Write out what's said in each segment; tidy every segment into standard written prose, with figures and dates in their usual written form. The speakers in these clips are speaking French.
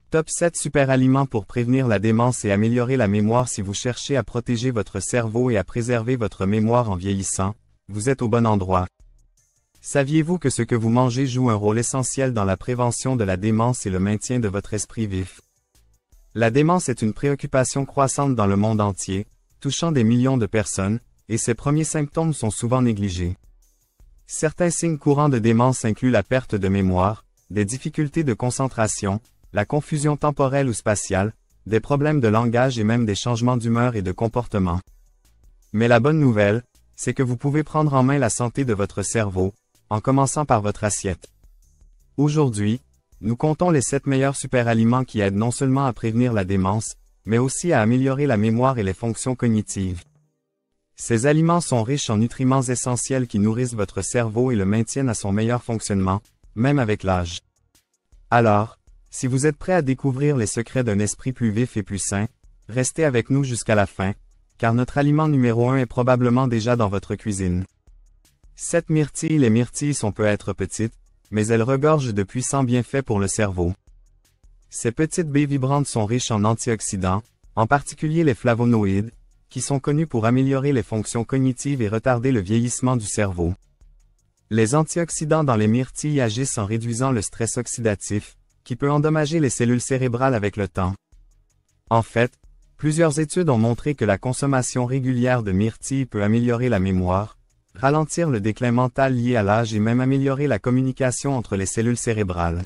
Top 7 super aliments pour prévenir la démence et améliorer la mémoire. Si vous cherchez à protéger votre cerveau et à préserver votre mémoire en vieillissant, vous êtes au bon endroit. Saviez-vous que ce que vous mangez joue un rôle essentiel dans la prévention de la démence et le maintien de votre esprit vif? La démence est une préoccupation croissante dans le monde entier, touchant des millions de personnes, et ses premiers symptômes sont souvent négligés. Certains signes courants de démence incluent la perte de mémoire, des difficultés de concentration, la confusion temporelle ou spatiale, des problèmes de langage et même des changements d'humeur et de comportement. Mais la bonne nouvelle, c'est que vous pouvez prendre en main la santé de votre cerveau, en commençant par votre assiette. Aujourd'hui, nous comptons les 7 meilleurs super-aliments qui aident non seulement à prévenir la démence, mais aussi à améliorer la mémoire et les fonctions cognitives. Ces aliments sont riches en nutriments essentiels qui nourrissent votre cerveau et le maintiennent à son meilleur fonctionnement, même avec l'âge. Alors, si vous êtes prêt à découvrir les secrets d'un esprit plus vif et plus sain, restez avec nous jusqu'à la fin, car notre aliment numéro 1 est probablement déjà dans votre cuisine. 7 myrtilles. Les myrtilles peuvent être petites, mais elles regorgent de puissants bienfaits pour le cerveau. Ces petites baies vibrantes sont riches en antioxydants, en particulier les flavonoïdes, qui sont connus pour améliorer les fonctions cognitives et retarder le vieillissement du cerveau. Les antioxydants dans les myrtilles agissent en réduisant le stress oxydatif, qui peut endommager les cellules cérébrales avec le temps. En fait, plusieurs études ont montré que la consommation régulière de myrtilles peut améliorer la mémoire, ralentir le déclin mental lié à l'âge et même améliorer la communication entre les cellules cérébrales.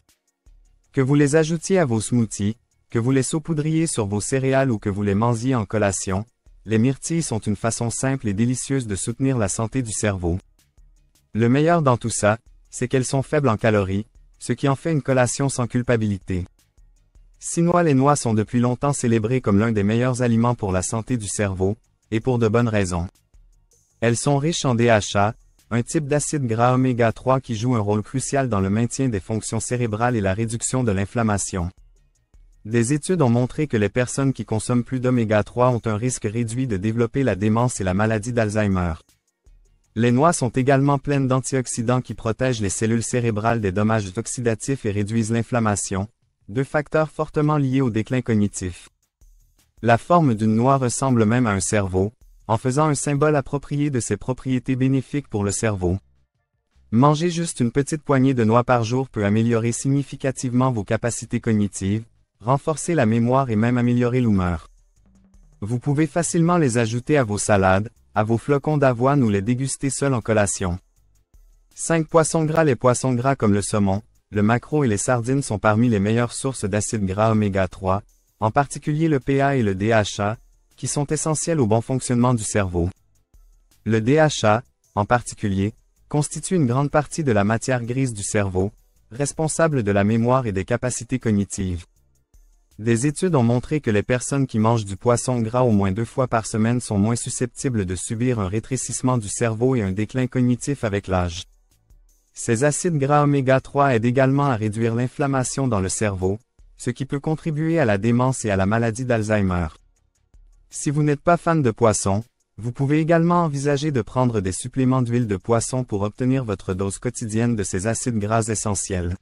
Que vous les ajoutiez à vos smoothies, que vous les saupoudriez sur vos céréales ou que vous les mangiez en collation, les myrtilles sont une façon simple et délicieuse de soutenir la santé du cerveau. Le meilleur dans tout ça, c'est qu'elles sont faibles en calories, ce qui en fait une collation sans culpabilité. Les noix sont depuis longtemps célébrées comme l'un des meilleurs aliments pour la santé du cerveau, et pour de bonnes raisons. Elles sont riches en DHA, un type d'acide gras oméga 3 qui joue un rôle crucial dans le maintien des fonctions cérébrales et la réduction de l'inflammation. Des études ont montré que les personnes qui consomment plus d'oméga 3 ont un risque réduit de développer la démence et la maladie d'Alzheimer. Les noix sont également pleines d'antioxydants qui protègent les cellules cérébrales des dommages oxydatifs et réduisent l'inflammation, 2 facteurs fortement liés au déclin cognitif. La forme d'une noix ressemble même à un cerveau, en faisant un symbole approprié de ses propriétés bénéfiques pour le cerveau. Manger juste une petite poignée de noix par jour peut améliorer significativement vos capacités cognitives, renforcer la mémoire et même améliorer l'humeur. Vous pouvez facilement les ajouter à vos salades, à vos flocons d'avoine ou les déguster seuls en collation. 5 poissons gras. Les poissons gras comme le saumon, le maquereau et les sardines sont parmi les meilleures sources d'acides gras oméga 3, en particulier le PA et le DHA, qui sont essentiels au bon fonctionnement du cerveau. Le DHA, en particulier, constitue une grande partie de la matière grise du cerveau, responsable de la mémoire et des capacités cognitives. Des études ont montré que les personnes qui mangent du poisson gras au moins 2 fois par semaine sont moins susceptibles de subir un rétrécissement du cerveau et un déclin cognitif avec l'âge. Ces acides gras oméga 3 aident également à réduire l'inflammation dans le cerveau, ce qui peut contribuer à la démence et à la maladie d'Alzheimer. Si vous n'êtes pas fan de poisson, vous pouvez également envisager de prendre des suppléments d'huile de poisson pour obtenir votre dose quotidienne de ces acides gras essentiels.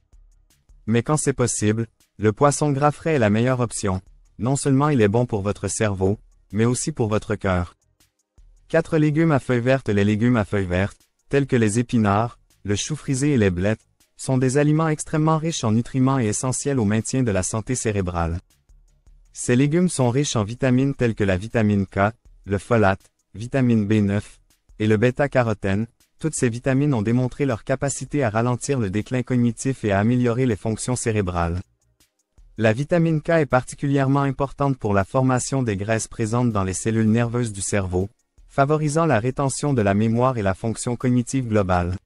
Mais quand c'est possible, le poisson gras frais est la meilleure option. Non seulement il est bon pour votre cerveau, mais aussi pour votre cœur. 4 légumes à feuilles vertes. Les légumes à feuilles vertes, tels que les épinards, le chou frisé et les blettes, sont des aliments extrêmement riches en nutriments et essentiels au maintien de la santé cérébrale. Ces légumes sont riches en vitamines telles que la vitamine K, le folate, vitamine B9, et le bêta-carotène. Toutes ces vitamines ont démontré leur capacité à ralentir le déclin cognitif et à améliorer les fonctions cérébrales. La vitamine K est particulièrement importante pour la formation des graisses présentes dans les cellules nerveuses du cerveau, favorisant la rétention de la mémoire et la fonction cognitive globale.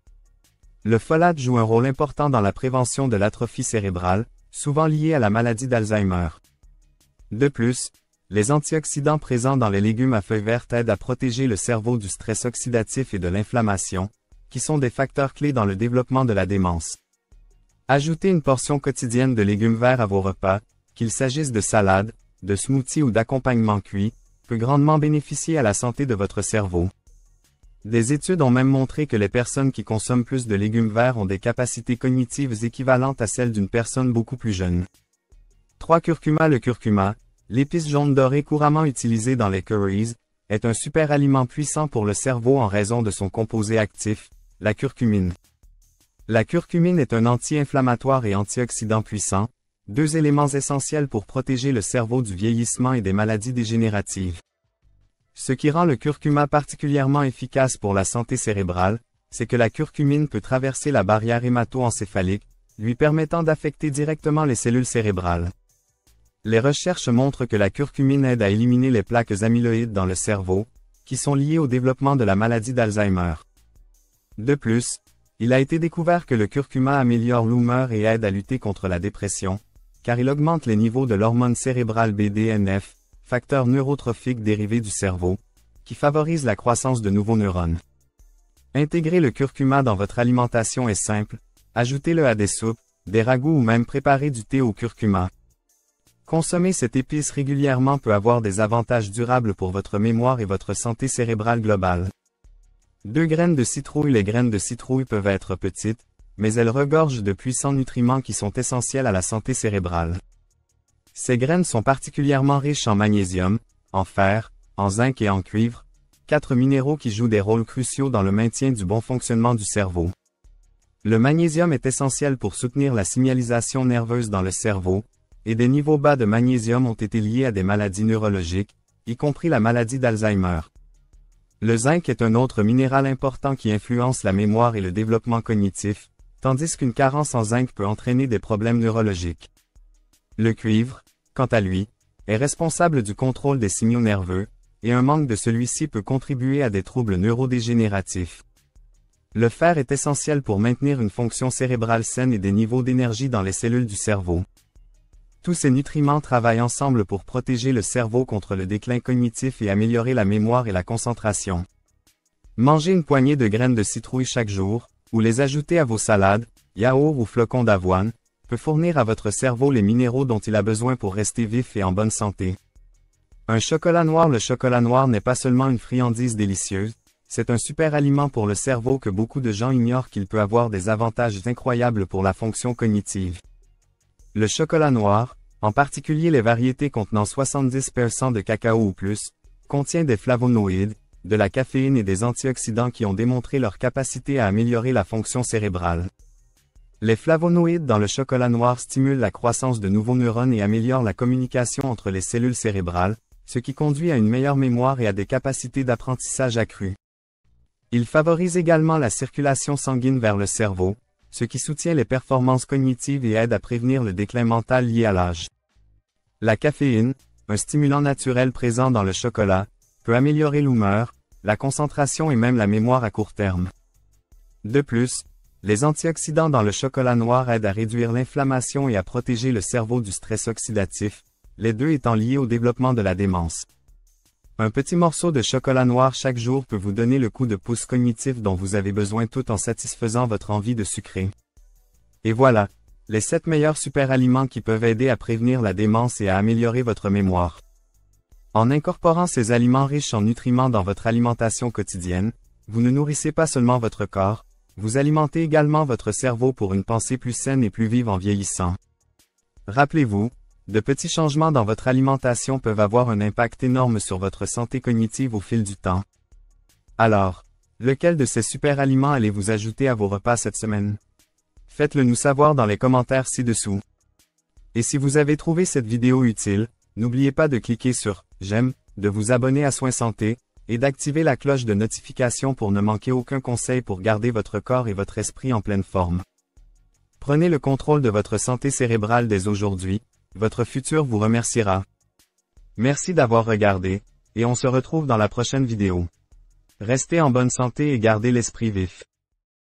Le folate joue un rôle important dans la prévention de l'atrophie cérébrale, souvent liée à la maladie d'Alzheimer. De plus, les antioxydants présents dans les légumes à feuilles vertes aident à protéger le cerveau du stress oxydatif et de l'inflammation, qui sont des facteurs clés dans le développement de la démence. Ajoutez une portion quotidienne de légumes verts à vos repas, qu'il s'agisse de salades, de smoothies ou d'accompagnements cuits, peut grandement bénéficier à la santé de votre cerveau. Des études ont même montré que les personnes qui consomment plus de légumes verts ont des capacités cognitives équivalentes à celles d'une personne beaucoup plus jeune. 3. Curcuma. Le curcuma, l'épice jaune dorée couramment utilisée dans les curries, est un super aliment puissant pour le cerveau en raison de son composé actif, la curcumine. La curcumine est un anti-inflammatoire et antioxydant puissant, deux éléments essentiels pour protéger le cerveau du vieillissement et des maladies dégénératives. Ce qui rend le curcuma particulièrement efficace pour la santé cérébrale, c'est que la curcumine peut traverser la barrière hémato-encéphalique, lui permettant d'affecter directement les cellules cérébrales. Les recherches montrent que la curcumine aide à éliminer les plaques amyloïdes dans le cerveau, qui sont liées au développement de la maladie d'Alzheimer. De plus, il a été découvert que le curcuma améliore l'humeur et aide à lutter contre la dépression, car il augmente les niveaux de l'hormone cérébrale BDNF, facteur neurotrophique dérivé du cerveau, qui favorise la croissance de nouveaux neurones. Intégrer le curcuma dans votre alimentation est simple, ajoutez-le à des soupes, des ragoûts ou même préparez du thé au curcuma. Consommer cette épice régulièrement peut avoir des avantages durables pour votre mémoire et votre santé cérébrale globale. 2 graines de citrouille. Les graines de citrouille peuvent être petites, mais elles regorgent de puissants nutriments qui sont essentiels à la santé cérébrale. Ces graines sont particulièrement riches en magnésium, en fer, en zinc et en cuivre, 4 minéraux qui jouent des rôles cruciaux dans le maintien du bon fonctionnement du cerveau. Le magnésium est essentiel pour soutenir la signalisation nerveuse dans le cerveau, et des niveaux bas de magnésium ont été liés à des maladies neurologiques, y compris la maladie d'Alzheimer. Le zinc est un autre minéral important qui influence la mémoire et le développement cognitif, tandis qu'une carence en zinc peut entraîner des problèmes neurologiques. Le cuivre, quant à lui, est responsable du contrôle des signaux nerveux, et un manque de celui-ci peut contribuer à des troubles neurodégénératifs. Le fer est essentiel pour maintenir une fonction cérébrale saine et des niveaux d'énergie dans les cellules du cerveau. Tous ces nutriments travaillent ensemble pour protéger le cerveau contre le déclin cognitif et améliorer la mémoire et la concentration. Mangez une poignée de graines de citrouille chaque jour, ou les ajouter à vos salades, yaourts ou flocons d'avoine, peut fournir à votre cerveau les minéraux dont il a besoin pour rester vif et en bonne santé. Un chocolat noir. Le chocolat noir n'est pas seulement une friandise délicieuse, c'est un super aliment pour le cerveau que beaucoup de gens ignorent qu'il peut avoir des avantages incroyables pour la fonction cognitive. Le chocolat noir, en particulier les variétés contenant 70% de cacao ou plus, contient des flavonoïdes, de la caféine et des antioxydants qui ont démontré leur capacité à améliorer la fonction cérébrale. Les flavonoïdes dans le chocolat noir stimulent la croissance de nouveaux neurones et améliorent la communication entre les cellules cérébrales, ce qui conduit à une meilleure mémoire et à des capacités d'apprentissage accrues. Ils favorisent également la circulation sanguine vers le cerveau, ce qui soutient les performances cognitives et aide à prévenir le déclin mental lié à l'âge. La caféine, un stimulant naturel présent dans le chocolat, peut améliorer l'humeur, la concentration et même la mémoire à court terme. De plus, les antioxydants dans le chocolat noir aident à réduire l'inflammation et à protéger le cerveau du stress oxydatif, les deux étant liés au développement de la démence. Un petit morceau de chocolat noir chaque jour peut vous donner le coup de pouce cognitif dont vous avez besoin tout en satisfaisant votre envie de sucrer. Et voilà, les 7 meilleurs super aliments qui peuvent aider à prévenir la démence et à améliorer votre mémoire. En incorporant ces aliments riches en nutriments dans votre alimentation quotidienne, vous ne nourrissez pas seulement votre corps, vous alimentez également votre cerveau pour une pensée plus saine et plus vive en vieillissant. Rappelez-vous, de petits changements dans votre alimentation peuvent avoir un impact énorme sur votre santé cognitive au fil du temps. Alors, lequel de ces super aliments allez-vous ajouter à vos repas cette semaine? Faites-le nous savoir dans les commentaires ci-dessous. Et si vous avez trouvé cette vidéo utile, n'oubliez pas de cliquer sur « J'aime », de vous abonner à Soins Santé, et d'activer la cloche de notification pour ne manquer aucun conseil pour garder votre corps et votre esprit en pleine forme. Prenez le contrôle de votre santé cérébrale dès aujourd'hui, votre futur vous remerciera. Merci d'avoir regardé, et on se retrouve dans la prochaine vidéo. Restez en bonne santé et gardez l'esprit vif.